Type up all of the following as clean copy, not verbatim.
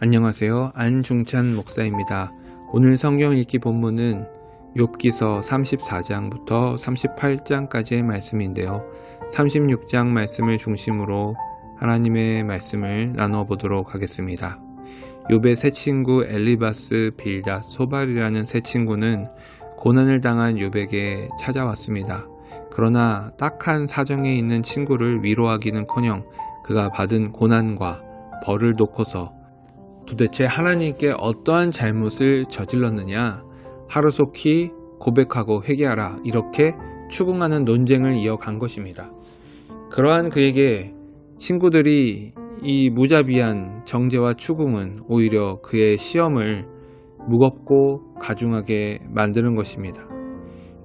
안녕하세요. 안중찬 목사입니다. 오늘 성경 읽기 본문은 욥기서 34장부터 38장까지의 말씀인데요. 36장 말씀을 중심으로 하나님의 말씀을 나누어 보도록 하겠습니다. 욥의 세 친구 엘리바스, 빌닷, 소발이라는 세 친구는 고난을 당한 욥에게 찾아왔습니다. 그러나 딱한 사정에 있는 친구를 위로하기는커녕 그가 받은 고난과 벌을 놓고서 도대체 하나님께 어떠한 잘못을 저질렀느냐, 하루속히 고백하고 회개하라, 이렇게 추궁하는 논쟁을 이어간 것입니다. 그러한 그에게 친구들이 이 무자비한 정죄와 추궁은 오히려 그의 시험을 무겁고 가중하게 만드는 것입니다.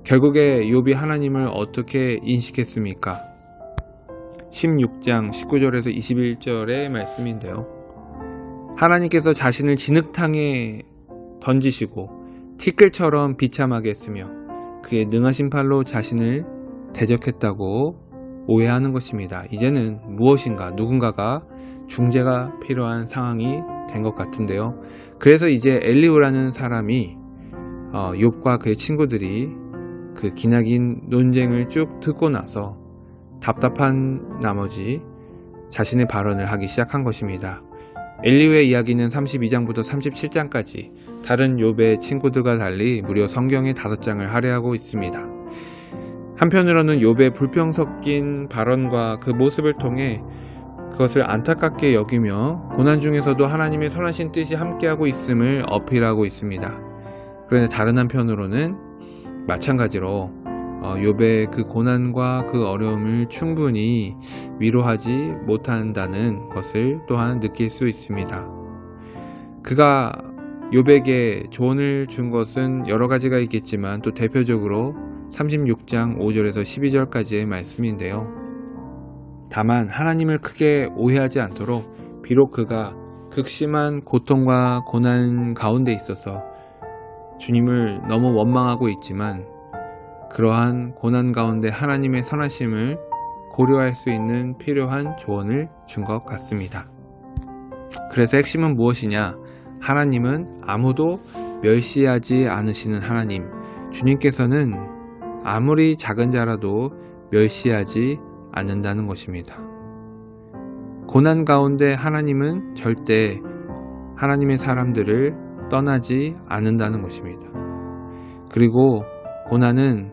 결국에 욥이 하나님을 어떻게 인식했습니까? 16장 19절에서 21절의 말씀인데요. 하나님께서 자신을 진흙탕에 던지시고 티끌처럼 비참하게 했으며 그의 능하신 팔로 자신을 대적했다고 오해하는 것입니다. 이제는 무엇인가, 누군가가 중재가 필요한 상황이 된 것 같은데요. 그래서 이제 엘리후라는 사람이 욥과 그의 친구들이 그 기나긴 논쟁을 쭉 듣고 나서 답답한 나머지 자신의 발언을 하기 시작한 것입니다. 엘리후의 이야기는 32장부터 37장까지 다른 욥의 친구들과 달리 무려 성경의 5장을 할애하고 있습니다. 한편으로는 욥의 불평 섞인 발언과 그 모습을 통해 그것을 안타깝게 여기며 고난 중에서도 하나님의 선하신 뜻이 함께하고 있음을 어필하고 있습니다. 그런데 다른 한편으로는 마찬가지로 욥의 그 고난과 그 어려움을 충분히 위로하지 못한다는 것을 또한 느낄 수 있습니다. 그가 욥에게 조언을 준 것은 여러 가지가 있겠지만 또 대표적으로 36장 5절에서 12절까지의 말씀인데요. 다만 하나님을 크게 오해하지 않도록 비록 그가 극심한 고통과 고난 가운데 있어서 주님을 너무 원망하고 있지만 그러한 고난 가운데 하나님의 선하심을 고려할 수 있는 필요한 조언을 준 것 같습니다. 그래서 핵심은 무엇이냐? 하나님은 아무도 멸시하지 않으시는 하나님, 주님께서는 아무리 작은 자라도 멸시하지 않는다는 것입니다. 고난 가운데 하나님은 절대 하나님의 사람들을 떠나지 않는다는 것입니다. 그리고 고난은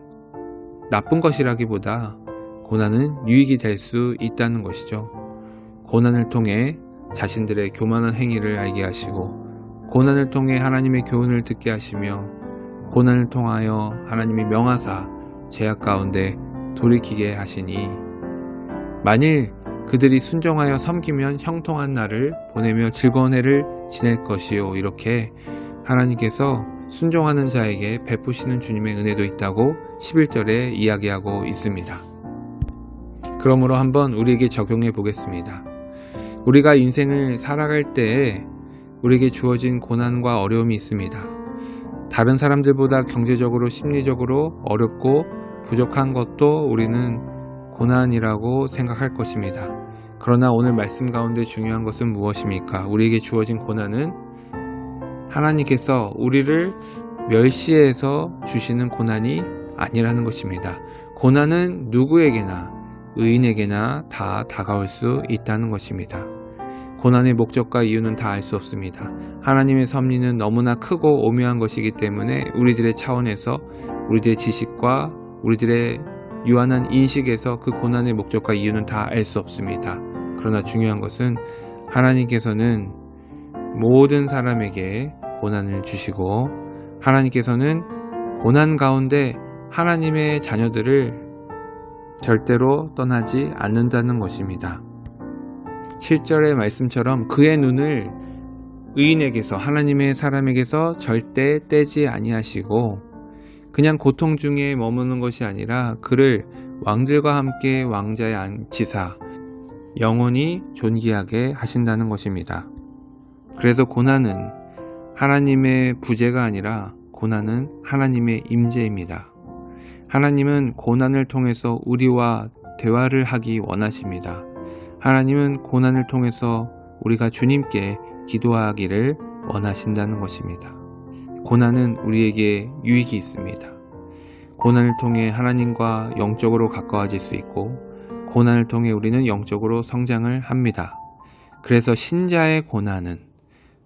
나쁜 것이라기보다 고난은 유익이 될 수 있다는 것이죠. 고난을 통해 자신들의 교만한 행위를 알게 하시고 고난을 통해 하나님의 교훈을 듣게 하시며 고난을 통하여 하나님이 명하사 죄악 가운데 돌이키게 하시니 만일 그들이 순종하여 섬기면 형통한 날을 보내며 즐거운 해를 지낼 것이요, 이렇게 하나님께서 순종하는 자에게 베푸시는 주님의 은혜도 있다고 11절에 이야기하고 있습니다. 그러므로 한번 우리에게 적용해 보겠습니다. 우리가 인생을 살아갈 때에 우리에게 주어진 고난과 어려움이 있습니다. 다른 사람들보다 경제적으로, 심리적으로 어렵고 부족한 것도 우리는 고난이라고 생각할 것입니다. 그러나 오늘 말씀 가운데 중요한 것은 무엇입니까? 우리에게 주어진 고난은 하나님께서 우리를 멸시해서 주시는 고난이 아니라는 것입니다. 고난은 누구에게나, 의인에게나 다 다가올 수 있다는 것입니다. 고난의 목적과 이유는 다 알 수 없습니다. 하나님의 섭리는 너무나 크고 오묘한 것이기 때문에 우리들의 차원에서, 우리들의 지식과 우리들의 유한한 인식에서 그 고난의 목적과 이유는 다 알 수 없습니다. 그러나 중요한 것은 하나님께서는 모든 사람에게 고난을 주시고 하나님께서는 고난 가운데 하나님의 자녀들을 절대로 떠나지 않는다는 것입니다. 7절의 말씀처럼 그의 눈을 의인에게서, 하나님의 사람에게서 절대 떼지 아니하시고 그냥 고통 중에 머무는 것이 아니라 그를 왕들과 함께 왕자에 앉히사 영원히 존귀하게 하신다는 것입니다. 그래서 고난은 하나님의 부재가 아니라 고난은 하나님의 임재입니다. 하나님은 고난을 통해서 우리와 대화를 하기 원하십니다. 하나님은 고난을 통해서 우리가 주님께 기도하기를 원하신다는 것입니다. 고난은 우리에게 유익이 있습니다. 고난을 통해 하나님과 영적으로 가까워질 수 있고 고난을 통해 우리는 영적으로 성장을 합니다. 그래서 신자의 고난은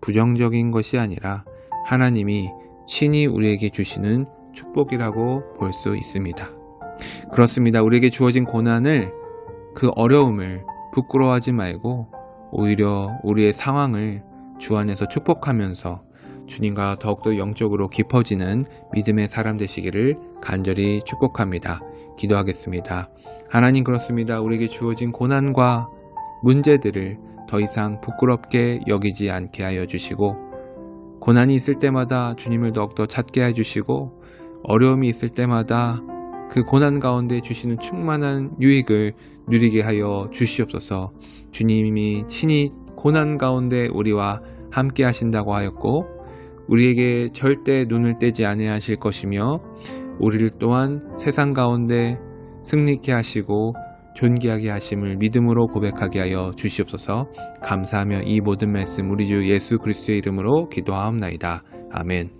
부정적인 것이 아니라 하나님이 친히 우리에게 주시는 축복이라고 볼 수 있습니다. 그렇습니다. 우리에게 주어진 고난을, 그 어려움을 부끄러워하지 말고 오히려 우리의 상황을 주 안에서 축복하면서 주님과 더욱더 영적으로 깊어지는 믿음의 사람 되시기를 간절히 축복합니다. 기도하겠습니다. 하나님, 그렇습니다. 우리에게 주어진 고난과 문제들을 더 이상 부끄럽게 여기지 않게 하여 주시고, 고난이 있을 때마다 주님을 더욱더 찾게 해주시고, 어려움이 있을 때마다 그 고난 가운데 주시는 충만한 유익을 누리게 하여 주시옵소서. 주님이 친히 고난 가운데 우리와 함께 하신다고 하였고 우리에게 절대 눈을 떼지 아니하실 것이며 우리를 또한 세상 가운데 승리케 하시고 존귀하게 하심을 믿음으로 고백하게 하여 주시옵소서. 감사하며 이 모든 말씀 우리 주 예수 그리스도의 이름으로 기도하옵나이다. 아멘.